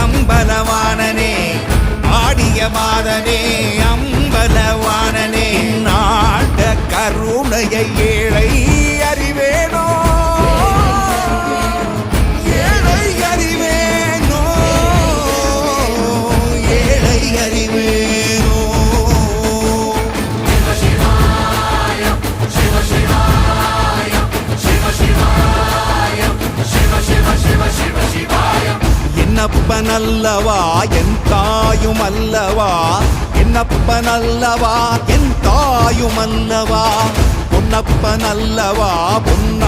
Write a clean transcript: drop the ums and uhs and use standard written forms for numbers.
அம்பலவானனே ஆடிய மாதனே அம்பலவானனே நாட கருணையை ஏழை அறிவேனோ ஏழை அறிவேனோ ஏழை அறிவேனோ என்னப்பனல்லவா என் தாயும் அல்லவா என்னப்பனல்லவா என் தாயும் அல்லவா பொன்னப்பனல்லவா பொன்ன